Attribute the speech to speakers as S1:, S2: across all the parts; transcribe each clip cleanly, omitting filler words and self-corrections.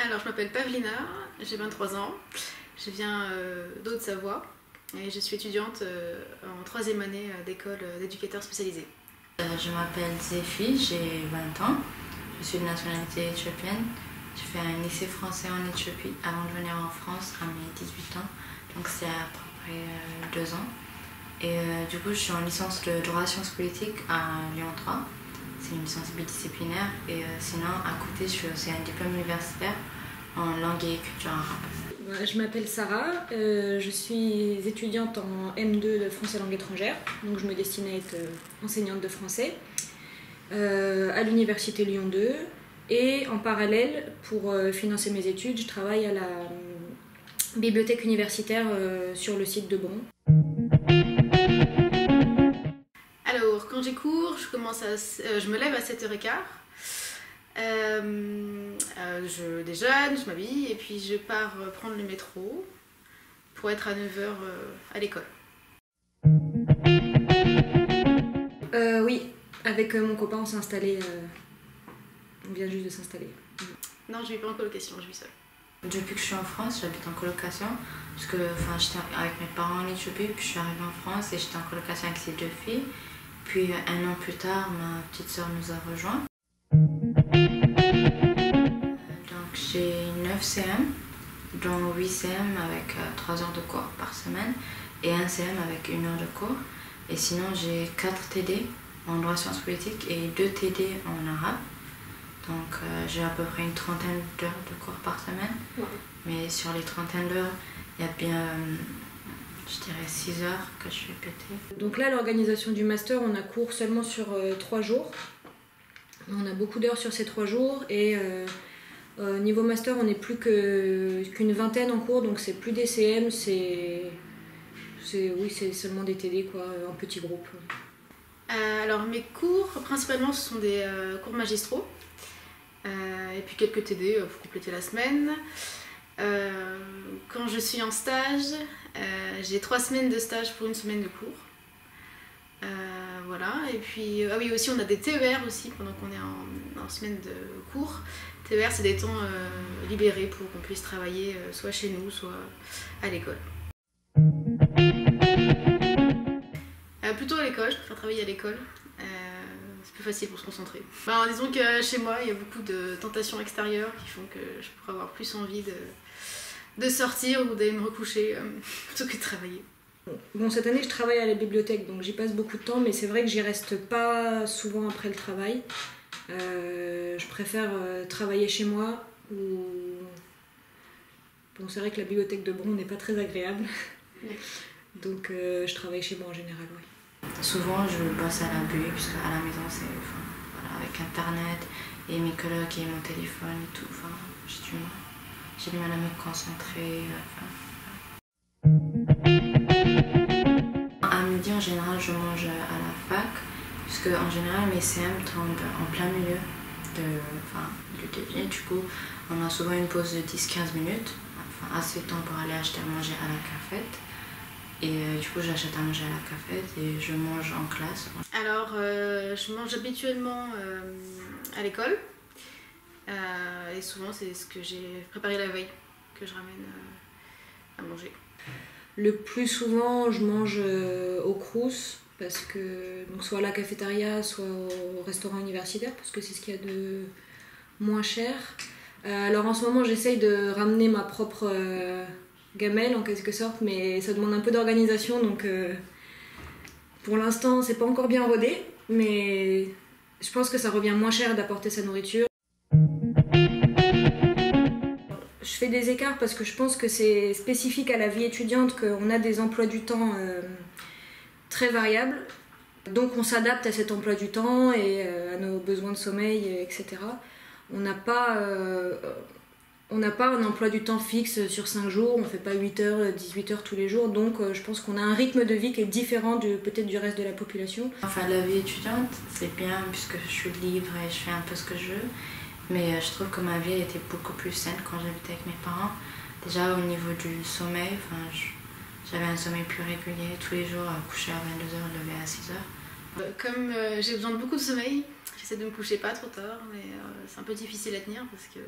S1: Alors, je m'appelle Pavlina, j'ai 23 ans, je viens d'Haute-Savoie et je suis étudiante en 3e année d'école d'éducateur spécialisé.
S2: Je m'appelle Zéphie, j'ai 20 ans, je suis de nationalité éthiopienne. J'ai fait un lycée français en Éthiopie avant de venir en France à mes 18 ans, donc c'est à peu près 2 ans. Et du coup, je suis en licence de droit sciences politiques à Lyon 3. C'est une licence bidisciplinaire et sinon à côté je fais aussi un diplôme universitaire en langue et culture arabe.
S3: Je m'appelle Sarah, je suis étudiante en M2 de français langue étrangère, donc je me destine à être enseignante de français à l'université Lyon 2 et en parallèle pour financer mes études je travaille à la bibliothèque universitaire sur le site de Bron.
S1: Alors, quand j'ai cours, je me lève à 7h15. Je déjeune, je m'habille et puis je pars prendre le métro pour être à 9h à l'école.
S3: Oui, avec mon copain on s'est installé, on vient juste de s'installer.
S1: Non, je vis pas en colocation, je vis seule.
S2: Depuis que je suis en France, j'habite en colocation parce que j'étais avec mes parents en Éthiopie, puis je suis arrivée en France et j'étais en colocation avec ces 2 filles. Puis 1 an plus tard, ma petite sœur nous a rejoints. Donc j'ai 9 CM, dont 8 CM avec 3 heures de cours par semaine et 1 CM avec 1 heure de cours. Et sinon j'ai 4 TD en droit sciences politiques et 2 TD en arabe. Donc j'ai à peu près une trentaine d'heures de cours par semaine.
S3: Ouais. Mais
S2: sur les trentaines d'heures, il y a bien, je dirais 6 heures que je vais péter.
S3: Donc là, l'organisation du master, on a cours seulement sur 3 jours. On a beaucoup d'heures sur ces 3 jours et niveau master, on n'est plus qu'une vingtaine en cours, donc c'est plus des CM, c'est seulement des TD, quoi, en petits groupes.
S1: Alors mes cours, principalement, ce sont des cours magistraux et puis quelques TD pour compléter la semaine. Quand je suis en stage, j'ai 3 semaines de stage pour 1 semaine de cours. Voilà, et puis oui, aussi on a des TER aussi pendant qu'on est en semaine de cours. TER, c'est des temps libérés pour qu'on puisse travailler soit chez nous, soit à l'école. Plutôt à l'école, je préfère travailler à l'école. C'est plus facile pour se concentrer. Disons que chez moi, il y a beaucoup de tentations extérieures qui font que je pourrais avoir plus envie de sortir ou d'aller me recoucher plutôt que de travailler.
S3: Bon, cette année, je travaille à la bibliothèque, donc j'y passe beaucoup de temps, mais c'est vrai que j'y reste pas souvent après le travail. Je préfère travailler chez moi. Bon, c'est vrai que la bibliothèque de Bron n'est pas très agréable, donc je travaille chez moi en général, oui.
S2: Souvent, je bosse à la buée, puisque à la maison, c'est voilà, avec internet et mes colocs et mon téléphone et tout. J'ai du mal à me concentrer. À midi, en général, je mange à la fac, puisque en général, mes CM tombent en plein milieu du déjeuner. Du coup, on a souvent une pause de 10-15 minutes, assez de temps pour aller acheter à manger à la cafette. Et du coup, j'achète à manger à la cafette et je mange en classe.
S1: Alors, je mange habituellement à l'école. Et souvent, c'est ce que j'ai préparé la veille que je ramène à manger.
S3: Le plus souvent, je mange au Crous, parce que, donc soit à la cafétéria, soit au restaurant universitaire, parce que c'est ce qu'il y a de moins cher. Alors en ce moment, j'essaye de ramener ma propre gamelle en quelque sorte, mais ça demande un peu d'organisation, donc pour l'instant, c'est pas encore bien rodé, mais je pense que ça revient moins cher d'apporter sa nourriture. Je fais des écarts parce que je pense que c'est spécifique à la vie étudiante qu'on a des emplois du temps très variables. Donc on s'adapte à cet emploi du temps et à nos besoins de sommeil, etc. On n'a pas un emploi du temps fixe sur 5 jours, on ne fait pas 8h, 18h tous les jours. Donc je pense qu'on a un rythme de vie qui est différent peut-être du reste de la population.
S2: La vie étudiante, c'est bien puisque je suis libre et je fais un peu ce que je veux. Mais je trouve que ma vie était beaucoup plus saine quand j'habitais avec mes parents. Déjà au niveau du sommeil, j'avais un sommeil plus régulier, tous les jours coucher à 22h, lever à 6h.
S1: Comme j'ai besoin de beaucoup de sommeil, j'essaie de me coucher pas trop tard, mais c'est un peu difficile à tenir parce que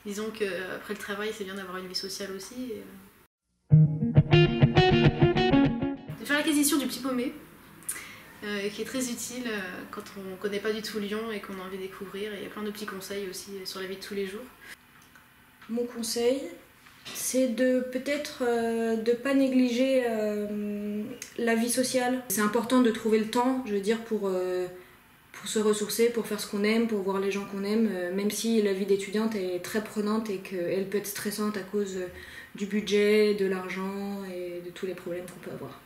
S1: disons qu'après le travail, c'est bien d'avoir une vie sociale aussi. De faire l'acquisition du petit paumé, qui est très utile quand on ne connaît pas du tout Lyon et qu'on a envie de découvrir. Et il y a plein de petits conseils aussi sur la vie de tous les jours.
S3: Mon conseil, c'est de peut-être de pas négliger la vie sociale. C'est important de trouver le temps, je veux dire, pour se ressourcer, pour faire ce qu'on aime, pour voir les gens qu'on aime, même si la vie d'étudiante est très prenante et qu'elle peut être stressante à cause du budget, de l'argent et de tous les problèmes qu'on peut avoir.